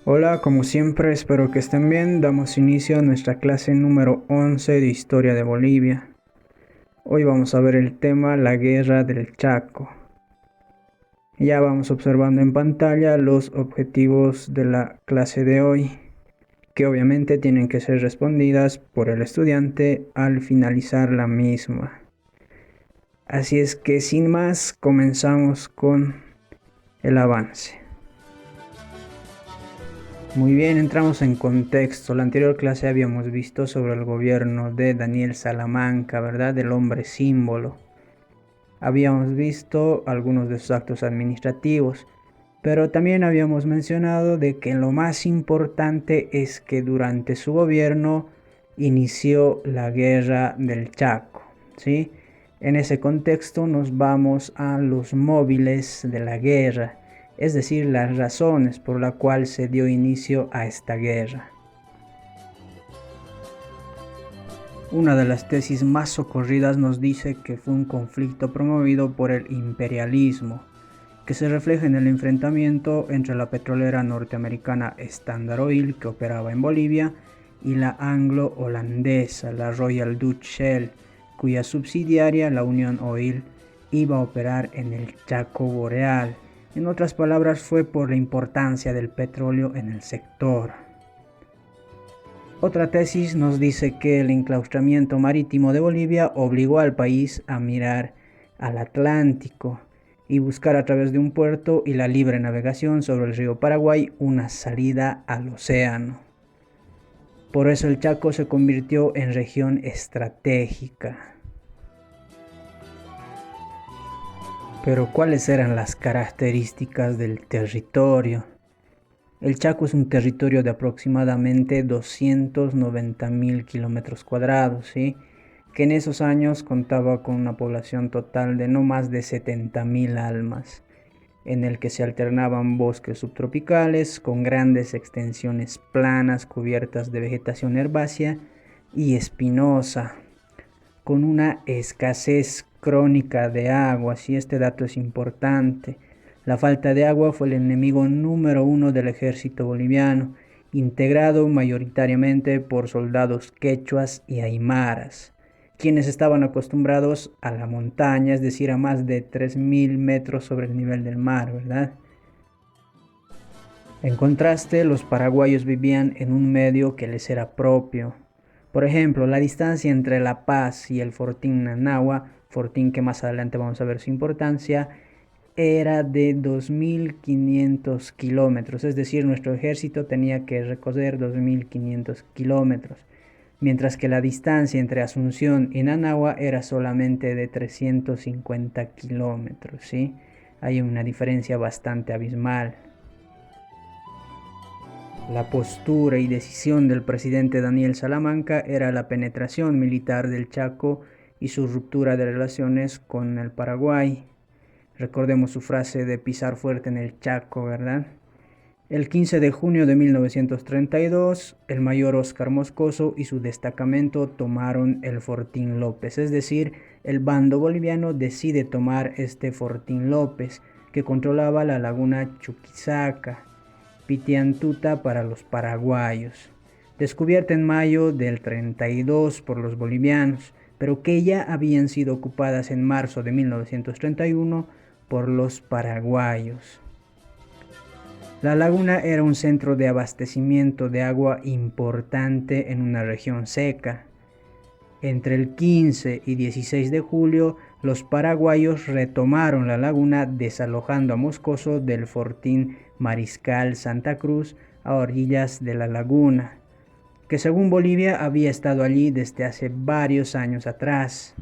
Hola, como siempre, espero que estén bien. Damos inicio a nuestra clase número 11 de Historia de Bolivia. Hoy vamos a ver el tema la Guerra del Chaco. Ya vamos observando en pantalla los objetivos de la clase de hoy, que obviamente tienen que ser respondidas por el estudiante al finalizar la misma. Así es que sin más, comenzamos con el avance. Muy bien, entramos en contexto. La anterior clase habíamos visto sobre el gobierno de Daniel Salamanca, ¿verdad? El hombre símbolo. Habíamos visto algunos de sus actos administrativos, pero también habíamos mencionado de que lo más importante es que durante su gobierno inició la guerra del Chaco, ¿sí? En ese contexto nos vamos a los móviles de la guerra, es decir, las razones por las cuales se dio inicio a esta guerra. Una de las tesis más socorridas nos dice que fue un conflicto promovido por el imperialismo, que se refleja en el enfrentamiento entre la petrolera norteamericana Standard Oil, que operaba en Bolivia, y la anglo-holandesa, la Royal Dutch Shell, cuya subsidiaria, la Union Oil, iba a operar en el Chaco Boreal. En otras palabras, fue por la importancia del petróleo en el sector. Otra tesis nos dice que el enclaustramiento marítimo de Bolivia obligó al país a mirar al Atlántico y buscar a través de un puerto y la libre navegación sobre el río Paraguay una salida al océano. Por eso el Chaco se convirtió en región estratégica. Pero ¿cuáles eran las características del territorio? El Chaco es un territorio de aproximadamente 290.000 kilómetros cuadrados, ¿sí? Que en esos años contaba con una población total de no más de 70.000 almas, en el que se alternaban bosques subtropicales con grandes extensiones planas cubiertas de vegetación herbácea y espinosa, con una escasez crónica de agua, si este dato es importante. La falta de agua fue el enemigo número uno del ejército boliviano, integrado mayoritariamente por soldados quechuas y aymaras, quienes estaban acostumbrados a la montaña, es decir, a más de 3.000 metros sobre el nivel del mar, ¿verdad? En contraste, los paraguayos vivían en un medio que les era propio. Por ejemplo, la distancia entre La Paz y el Fortín Nanagua, fortín que más adelante vamos a ver su importancia, era de 2.500 kilómetros, es decir, nuestro ejército tenía que recorrer 2.500 kilómetros, mientras que la distancia entre Asunción y Nanagua era solamente de 350 kilómetros, ¿sí? Hay una diferencia bastante abismal. La postura y decisión del presidente Daniel Salamanca era la penetración militar del Chaco y su ruptura de relaciones con el Paraguay. Recordemos su frase de pisar fuerte en el Chaco, ¿verdad? El 15 de junio de 1932, el mayor Óscar Moscoso y su destacamento tomaron el Fortín López, es decir, el bando boliviano decide tomar este Fortín López, que controlaba la laguna Chuquisaca, Pitiantuta para los paraguayos, descubierta en mayo del 32 por los bolivianos, pero que ya habían sido ocupadas en marzo de 1931 por los paraguayos. La laguna era un centro de abastecimiento de agua importante en una región seca. Entre el 15 y 16 de julio, los paraguayos retomaron la laguna desalojando a Moscoso del fortín Mariscal Santa Cruz a orillas de la laguna, que según Bolivia había estado allí desde hace varios años atrás.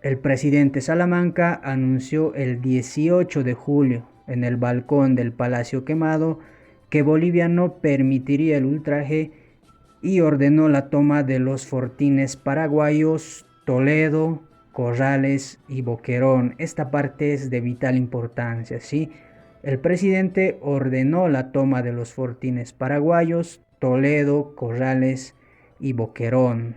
El presidente Salamanca anunció el 18 de julio en el balcón del Palacio Quemado que Bolivia no permitiría el ultraje y ordenó la toma de los fortines paraguayos Toledo, Corrales y Boquerón. Esta parte es de vital importancia, ¿sí? El presidente ordenó la toma de los fortines paraguayos Toledo, Corrales y Boquerón.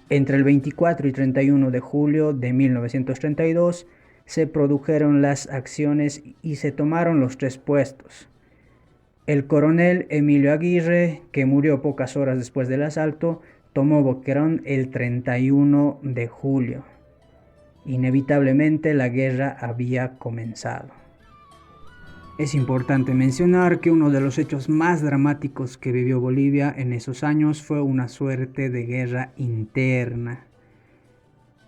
Entre el 24 y 31 de julio de 1932 se produjeron las acciones y se tomaron los 3 puestos. El coronel Emilio Aguirre, que murió pocas horas después del asalto, tomó Boquerón el 31 de julio. Inevitablemente la guerra había comenzado. Es importante mencionar que uno de los hechos más dramáticos que vivió Bolivia en esos años fue una suerte de guerra interna.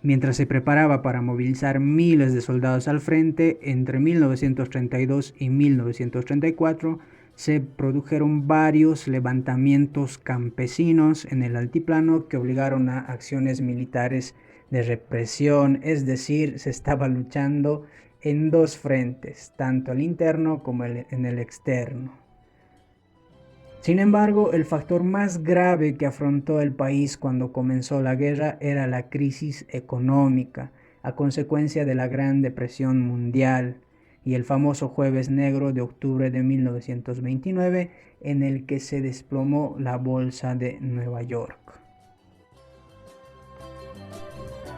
Mientras se preparaba para movilizar miles de soldados al frente, entre 1932 y 1934 se produjeron varios levantamientos campesinos en el altiplano que obligaron a acciones militares de represión, es decir, se estaba luchando en 2 frentes, tanto el interno como en el externo. Sin embargo, el factor más grave que afrontó el país cuando comenzó la guerra era la crisis económica, a consecuencia de la Gran Depresión Mundial y el famoso Jueves Negro de octubre de 1929, en el que se desplomó la bolsa de Nueva York.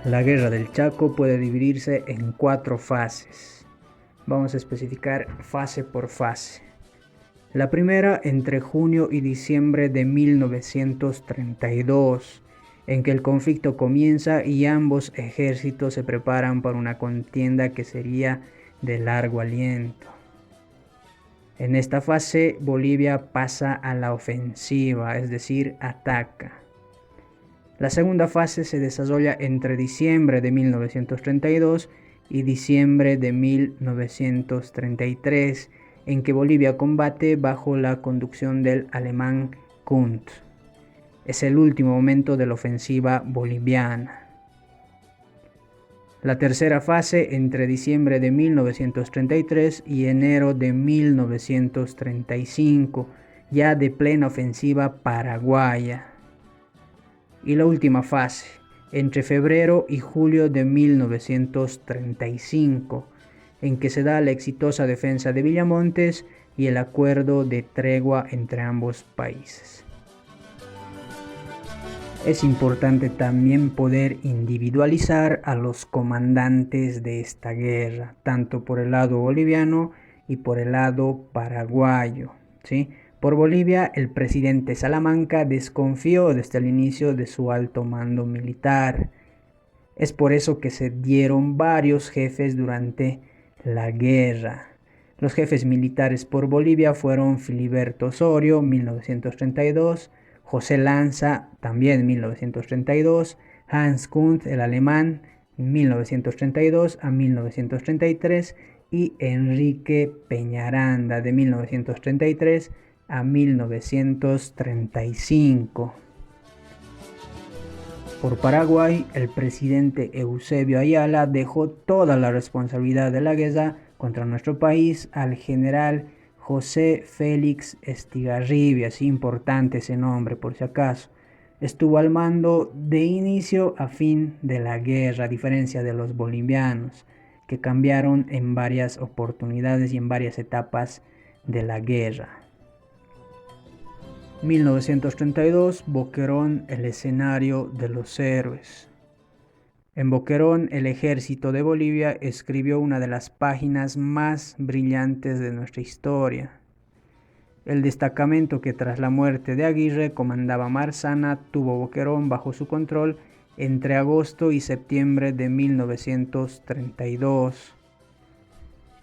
La Guerra del Chaco puede dividirse en 4 fases. Vamos a especificar fase por fase. La primera entre junio y diciembre de 1932, en que el conflicto comienza y ambos ejércitos se preparan para una contienda que sería de largo aliento. En esta fase, Bolivia pasa a la ofensiva, es decir, ataca. La segunda fase se desarrolla entre diciembre de 1932 y diciembre de 1933, en que Bolivia combate bajo la conducción del alemán Kunt. Es el último momento de la ofensiva boliviana. La tercera fase entre diciembre de 1933 y enero de 1935, ya de plena ofensiva paraguaya. Y la última fase, entre febrero y julio de 1935, en que se da la exitosa defensa de Villamontes y el acuerdo de tregua entre ambos países. Es importante también poder individualizar a los comandantes de esta guerra, tanto por el lado boliviano y por el lado paraguayo, ¿sí? Por Bolivia, el presidente Salamanca desconfió desde el inicio de su alto mando militar. Es por eso que se dieron varios jefes durante la guerra. Los jefes militares por Bolivia fueron Filiberto Osorio, 1932, José Lanza, también 1932, Hans Kunt, el alemán, 1932 a 1933, y Enrique Peñaranda, de 1933 a 1935. Por Paraguay, el presidente Eusebio Ayala dejó toda la responsabilidad de la guerra contra nuestro país al general José Félix Estigarribia, así importante ese nombre por si acaso. Estuvo al mando de inicio a fin de la guerra, a diferencia de los bolivianos, que cambiaron en varias oportunidades y en varias etapas de la guerra. 1932, Boquerón, el escenario de los héroes. En Boquerón, el ejército de Bolivia escribió una de las páginas más brillantes de nuestra historia. El destacamento que tras la muerte de Aguirre comandaba Marzana tuvo Boquerón bajo su control entre agosto y septiembre de 1932.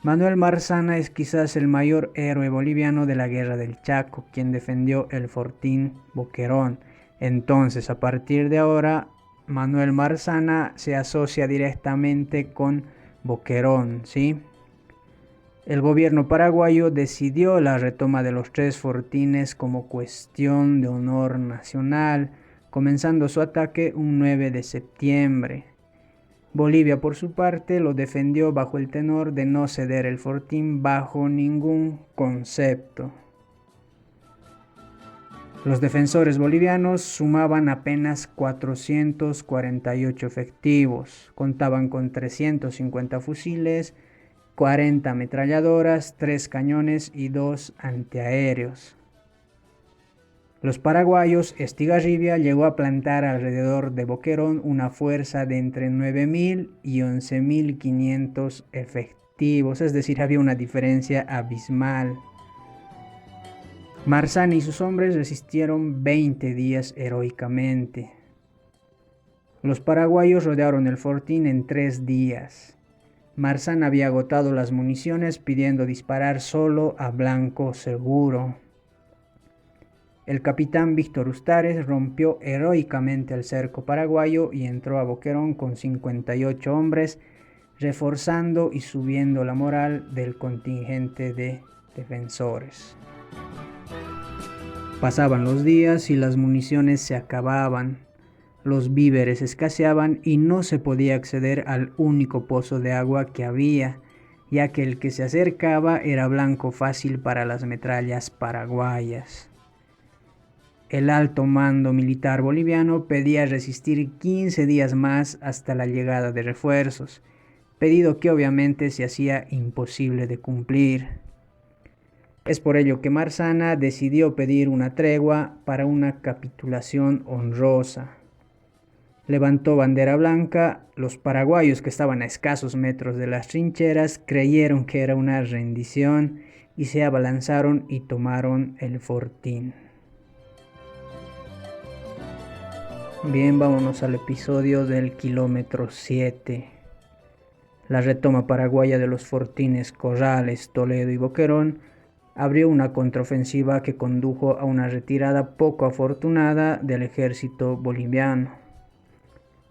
Manuel Marzana es quizás el mayor héroe boliviano de la Guerra del Chaco, quien defendió el fortín Boquerón. Entonces, a partir de ahora, Manuel Marzana se asocia directamente con Boquerón, ¿sí? El gobierno paraguayo decidió la retoma de los 3 fortines como cuestión de honor nacional, comenzando su ataque un 9 de septiembre. Bolivia, por su parte, lo defendió bajo el tenor de no ceder el fortín bajo ningún concepto. Los defensores bolivianos sumaban apenas 448 efectivos, contaban con 350 fusiles, 40 ametralladoras, 3 cañones y 2 antiaéreos. Los paraguayos, Estigarribia llegó a plantar alrededor de Boquerón una fuerza de entre 9.000 y 11.500 efectivos, es decir, había una diferencia abismal. Marzana y sus hombres resistieron 20 días heroicamente. Los paraguayos rodearon el fortín en 3 días. Marzana había agotado las municiones pidiendo disparar solo a blanco seguro. El capitán Víctor Ustares rompió heroicamente el cerco paraguayo y entró a Boquerón con 58 hombres, reforzando y subiendo la moral del contingente de defensores. Pasaban los días y las municiones se acababan, los víveres escaseaban y no se podía acceder al único pozo de agua que había, ya que el que se acercaba era blanco fácil para las metrallas paraguayas. El alto mando militar boliviano pedía resistir 15 días más hasta la llegada de refuerzos, pedido que obviamente se hacía imposible de cumplir. Es por ello que Marzana decidió pedir una tregua para una capitulación honrosa. Levantó bandera blanca, los paraguayos que estaban a escasos metros de las trincheras creyeron que era una rendición y se abalanzaron y tomaron el fortín. Bien, vámonos al episodio del kilómetro 7. La retoma paraguaya de los fortines Corrales, Toledo y Boquerón abrió una contraofensiva que condujo a una retirada poco afortunada del ejército boliviano,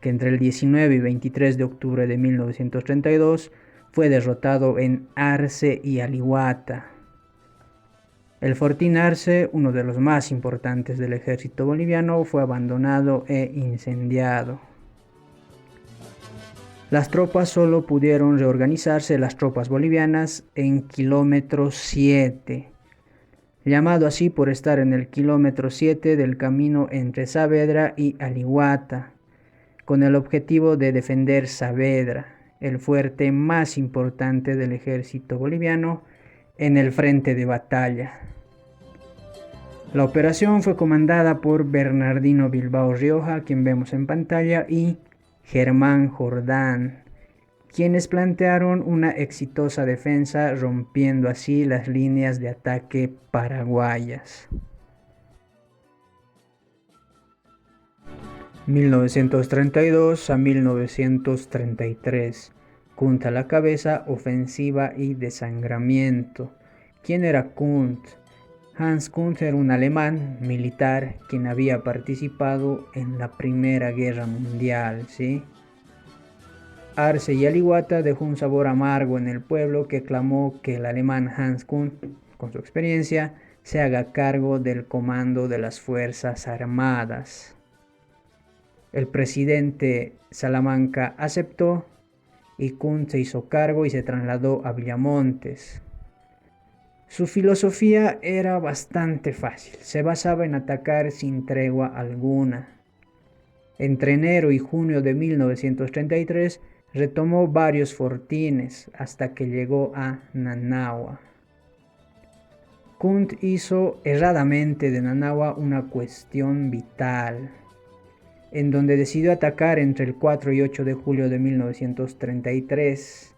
que entre el 19 y 23 de octubre de 1932 fue derrotado en Arce y Alihuata. El fortín Arce, uno de los más importantes del ejército boliviano, fue abandonado e incendiado. Las tropas solo pudieron reorganizarse, las tropas bolivianas, en kilómetro 7, llamado así por estar en el kilómetro 7 del camino entre Saavedra y Alihuata, con el objetivo de defender Saavedra, el fuerte más importante del ejército boliviano en el frente de batalla. La operación fue comandada por Bernardino Bilbao Rioja, quien vemos en pantalla, y Germán Jordán, quienes plantearon una exitosa defensa, rompiendo así las líneas de ataque paraguayas. 1932 a 1933. Kunt a la cabeza, ofensiva y desangramiento. ¿Quién era Kunt? Hans Kunt era un alemán militar quien había participado en la Primera Guerra Mundial, ¿sí? Arce y Alihuata dejó un sabor amargo en el pueblo que clamó que el alemán Hans Kunt, con su experiencia, se haga cargo del comando de las Fuerzas Armadas. El presidente Salamanca aceptó y Kunt se hizo cargo y se trasladó a Villamontes. Su filosofía era bastante fácil, se basaba en atacar sin tregua alguna. Entre enero y junio de 1933 retomó varios fortines hasta que llegó a Nanagua. Kunt hizo erradamente de Nanagua una cuestión vital, en donde decidió atacar entre el 4 y 8 de julio de 1933.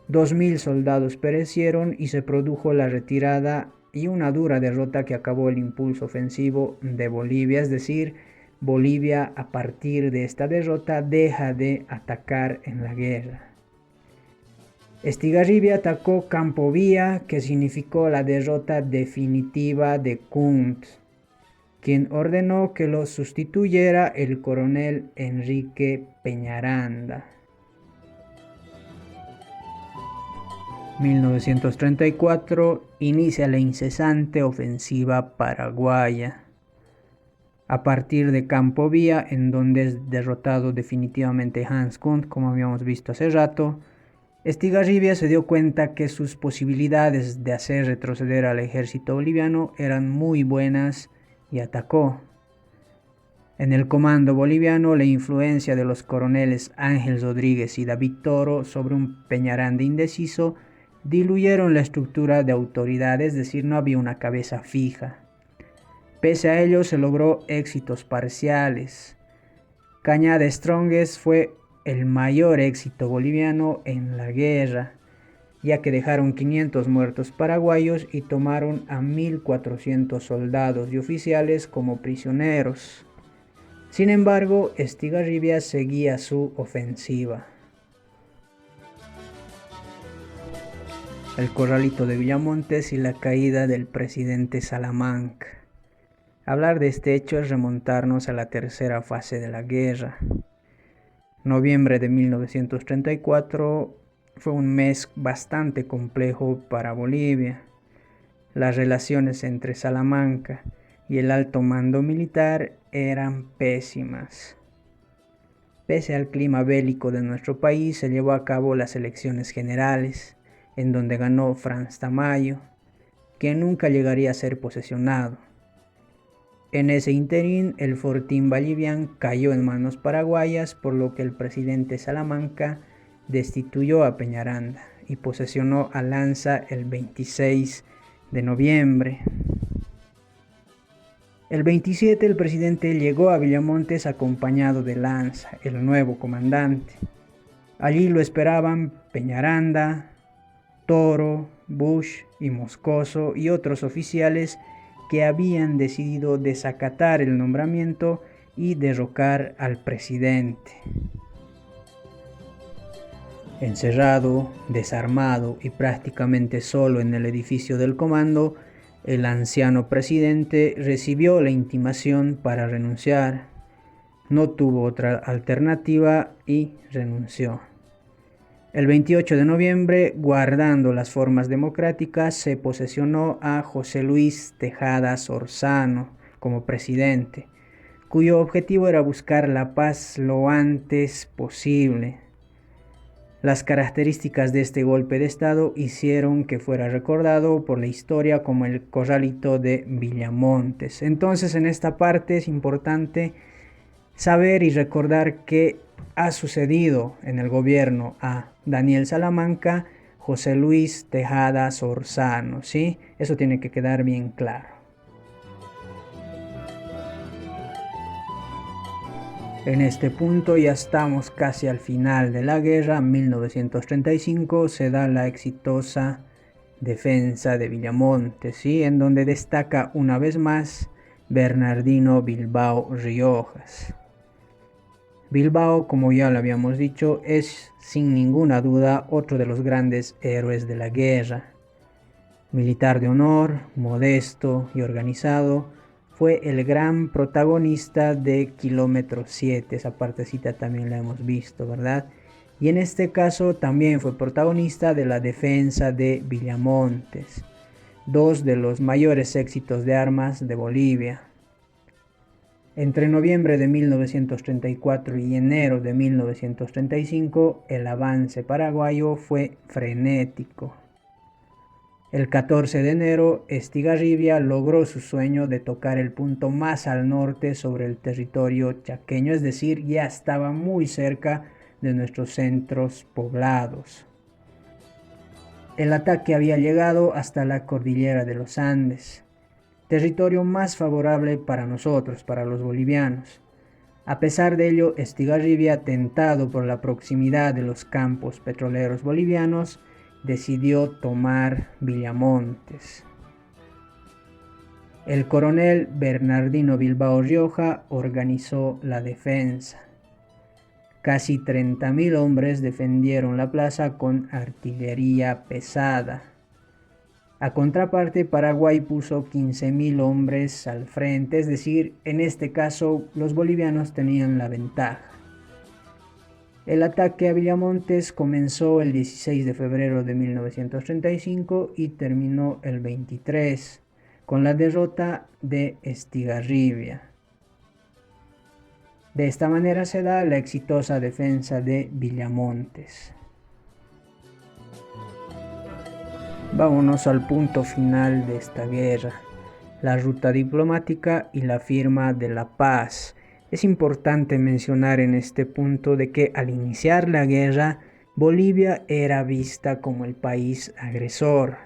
2.000 soldados perecieron y se produjo la retirada y una dura derrota que acabó el impulso ofensivo de Bolivia, es decir, Bolivia a partir de esta derrota deja de atacar en la guerra. Estigarribia atacó Campo Vía, que significó la derrota definitiva de Kunt, quien ordenó que lo sustituyera el coronel Enrique Peñaranda. 1934 inicia la incesante ofensiva paraguaya. A partir de Campo Vía, en donde es derrotado definitivamente Hans Kunt, como habíamos visto hace rato, Estigarribia se dio cuenta que sus posibilidades de hacer retroceder al ejército boliviano eran muy buenas y atacó. En el comando boliviano, la influencia de los coroneles Ángel Rodríguez y David Toro sobre un Peñaranda indeciso diluyeron la estructura de autoridad, es decir, no había una cabeza fija. Pese a ello, se logró éxitos parciales. Cañada Strongest fue el mayor éxito boliviano en la guerra, ya que dejaron 500 muertos paraguayos y tomaron a 1.400 soldados y oficiales como prisioneros. Sin embargo, Estigarribia seguía su ofensiva. El corralito de Villamontes y la caída del presidente Salamanca. Hablar de este hecho es remontarnos a la tercera fase de la guerra. Noviembre de 1934 fue un mes bastante complejo para Bolivia. Las relaciones entre Salamanca y el alto mando militar eran pésimas. Pese al clima bélico de nuestro país, se llevó a cabo las elecciones generales, en donde ganó Franz Tamayo, que nunca llegaría a ser posesionado. En ese interín, el fortín Vallivian cayó en manos paraguayas, por lo que el presidente Salamanca destituyó a Peñaranda y posesionó a Lanza el 26 de noviembre. El 27 el presidente llegó a Villamontes acompañado de Lanza, el nuevo comandante. Allí lo esperaban Peñaranda, Toro, Bush y Moscoso y otros oficiales que habían decidido desacatar el nombramiento y derrocar al presidente. Encerrado, desarmado y prácticamente solo en el edificio del comando, el anciano presidente recibió la intimación para renunciar. No tuvo otra alternativa y renunció. El 28 de noviembre, guardando las formas democráticas, se posesionó a José Luis Tejada Sorzano como presidente, cuyo objetivo era buscar la paz lo antes posible. Las características de este golpe de estado hicieron que fuera recordado por la historia como el corralito de Villamontes. Entonces, en esta parte es importante saber y recordar qué ha sucedido en el gobierno a Daniel Salamanca, José Luis Tejada Sorzano, ¿sí? Eso tiene que quedar bien claro. En este punto ya estamos casi al final de la guerra. En 1935 se da la exitosa defensa de Villamontes, ¿sí? En donde destaca una vez más Bernardino Bilbao Riojas. Bilbao, como ya lo habíamos dicho, es sin ninguna duda otro de los grandes héroes de la guerra. Militar de honor, modesto y organizado, fue el gran protagonista de Kilómetro 7, esa partecita también la hemos visto, ¿verdad? Y en este caso también fue protagonista de la defensa de Villamontes, dos de los mayores éxitos de armas de Bolivia. Entre noviembre de 1934 y enero de 1935, el avance paraguayo fue frenético. El 14 de enero, Estigarribia logró su sueño de tocar el punto más al norte sobre el territorio chaqueño, es decir, ya estaba muy cerca de nuestros centros poblados. El ataque había llegado hasta la cordillera de los Andes, territorio más favorable para nosotros, para los bolivianos. A pesar de ello, Estigarribia, tentado por la proximidad de los campos petroleros bolivianos, decidió tomar Villamontes. El coronel Bernardino Bilbao Rioja organizó la defensa. Casi 30.000 hombres defendieron la plaza con artillería pesada. A contraparte, Paraguay puso 15.000 hombres al frente, es decir, en este caso los bolivianos tenían la ventaja. El ataque a Villamontes comenzó el 16 de febrero de 1935 y terminó el 23, con la derrota de Estigarribia. De esta manera se da la exitosa defensa de Villamontes. Vámonos al punto final de esta guerra, la ruta diplomática y la firma de la paz. Es importante mencionar en este punto de que al iniciar la guerra, Bolivia era vista como el país agresor,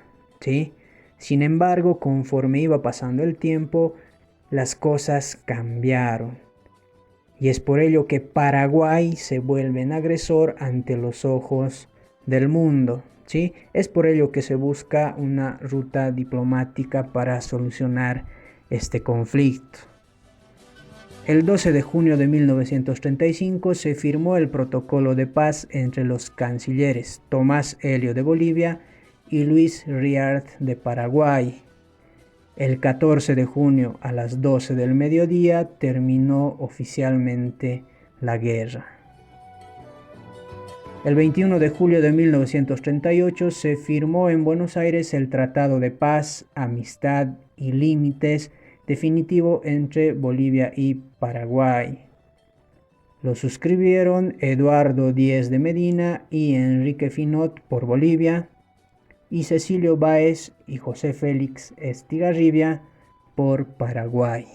¿sí? Sin embargo, conforme iba pasando el tiempo, las cosas cambiaron. Y es por ello que Paraguay se vuelve un agresor ante los ojos del mundo, ¿sí? Es por ello que se busca una ruta diplomática para solucionar este conflicto. El 12 de junio de 1935 se firmó el protocolo de paz entre los cancilleres Tomás Helio de Bolivia y Luis Riard de Paraguay. El 14 de junio a las 12 del mediodía terminó oficialmente la guerra. El 21 de julio de 1938 se firmó en Buenos Aires el Tratado de Paz, Amistad y Límites definitivo entre Bolivia y Paraguay. Lo suscribieron Eduardo Díez de Medina y Enrique Finot por Bolivia, y Cecilio Báez y José Félix Estigarribia por Paraguay.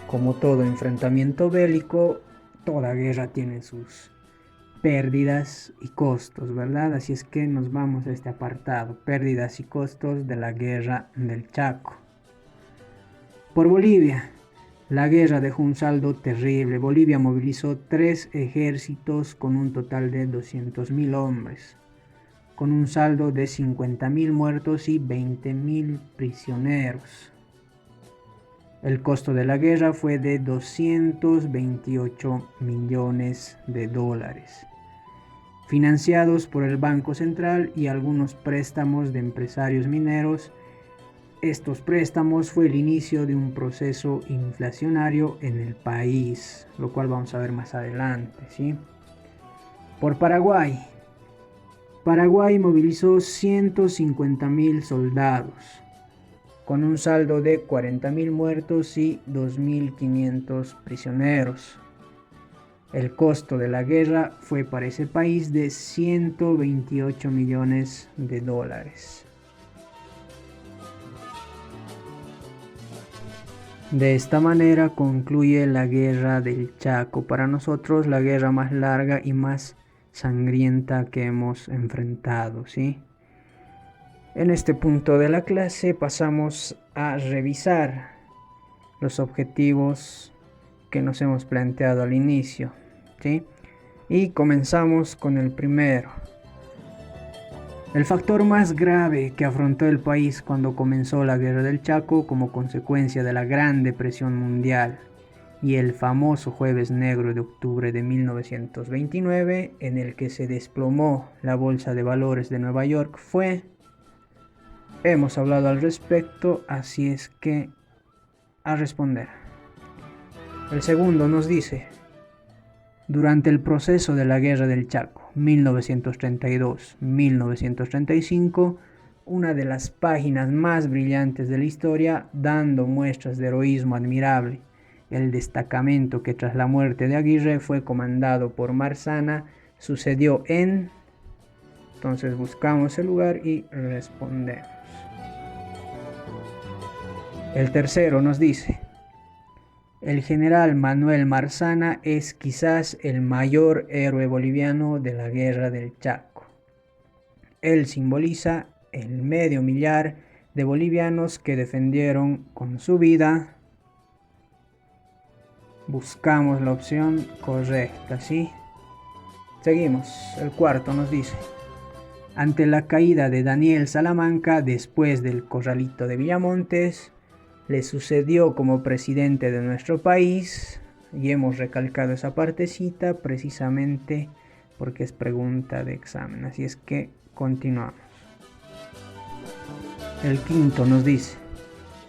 Como todo enfrentamiento bélico, toda guerra tiene sus pérdidas y costos, ¿verdad? Así es que nos vamos a este apartado, pérdidas y costos de la guerra del Chaco. Por Bolivia, la guerra dejó un saldo terrible. Bolivia movilizó 3 ejércitos con un total de 200.000 hombres, con un saldo de 50.000 muertos y 20.000 prisioneros. El costo de la guerra fue de 228 millones de dólares, financiados por el Banco Central y algunos préstamos de empresarios mineros. Estos préstamos fue el inicio de un proceso inflacionario en el país, lo cual vamos a ver más adelante, ¿sí? Por Paraguay. Paraguay movilizó 150.000 soldados, con un saldo de 40.000 muertos y 2.500 prisioneros. El costo de la guerra fue para ese país de 128 millones de dólares. De esta manera concluye la guerra del Chaco. Para nosotros la guerra más larga y más sangrienta que hemos enfrentado, ¿sí? En este punto de la clase pasamos a revisar los objetivos que nos hemos planteado al inicio, ¿sí? Y comenzamos con el primero. El factor más grave que afrontó el país cuando comenzó la Guerra del Chaco como consecuencia de la Gran Depresión Mundial y el famoso Jueves Negro de octubre de 1929, en el que se desplomó la Bolsa de Valores de Nueva York, fue... Hemos hablado al respecto, así es que a responder. El segundo nos dice: durante el proceso de la Guerra del Chaco, 1932-1935, una de las páginas más brillantes de la historia, dando muestras de heroísmo admirable, el destacamento que tras la muerte de Aguirre fue comandado por Marzana, sucedió en... Entonces buscamos el lugar y respondemos. El tercero nos dice: el general Manuel Marzana es quizás el mayor héroe boliviano de la Guerra del Chaco. Él simboliza el medio millar de bolivianos que defendieron con su vida. Buscamos la opción correcta, ¿sí? Seguimos. El cuarto nos dice: ante la caída de Daniel Salamanca después del Corralito de Villamontes, le sucedió como presidente de nuestro país, y hemos recalcado esa partecita precisamente porque es pregunta de examen, así es que continuamos. El quinto nos dice: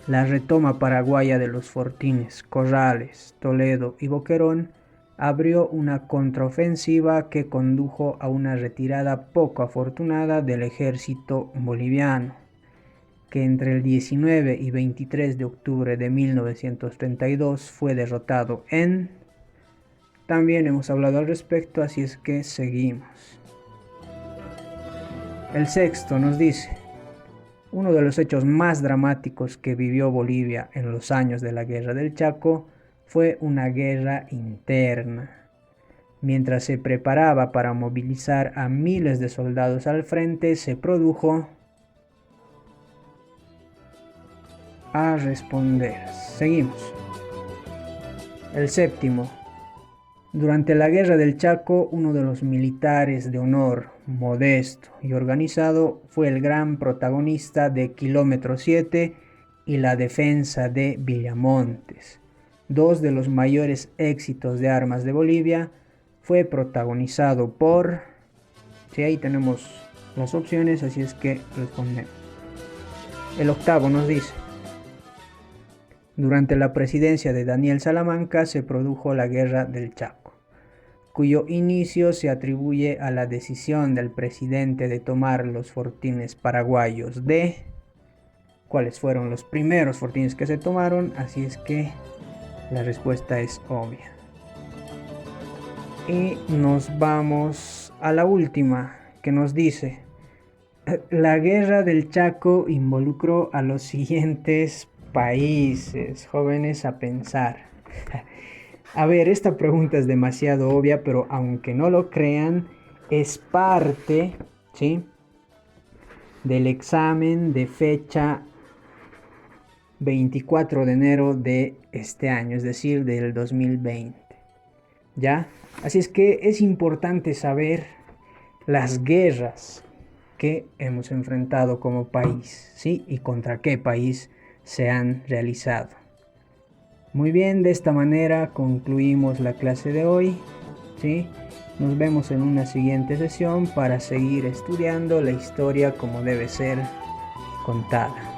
la retoma paraguaya de los fortines Corrales, Toledo y Boquerón abrió una contraofensiva que condujo a una retirada poco afortunada del ejército boliviano, que entre el 19 y 23 de octubre de 1932 fue derrotado en... También hemos hablado al respecto, así es que seguimos. El sexto nos dice: uno de los hechos más dramáticos que vivió Bolivia en los años de la Guerra del Chaco fue una guerra interna. Mientras se preparaba para movilizar a miles de soldados al frente, se produjo... a responder. Seguimos. El séptimo. Durante la Guerra del Chaco, uno de los militares de honor, modesto y organizado, fue el gran protagonista de Kilómetro 7 y la defensa de Villamontes. Dos de los mayores éxitos de armas de Bolivia. Fue protagonizado por... Sí, ahí tenemos las opciones, así es que respondemos. El octavo nos dice: durante la presidencia de Daniel Salamanca se produjo la Guerra del Chaco, cuyo inicio se atribuye a la decisión del presidente de tomar los fortines paraguayos de... ¿Cuáles fueron los primeros fortines que se tomaron? Así es que la respuesta es obvia. Y nos vamos a la última, que nos dice: la Guerra del Chaco involucró a los siguientes países. Jóvenes, a pensar. A ver, esta pregunta es demasiado obvia, pero aunque no lo crean, es parte, ¿sí?, del examen de fecha 24 de enero de este año, es decir, del 2020. ¿Ya? Así es que es importante saber las guerras que hemos enfrentado como país, ¿sí? Y contra qué país se han realizado. Muy bien, de esta manera concluimos la clase de hoy, ¿sí? Nos vemos en una siguiente sesión para seguir estudiando la historia como debe ser contada.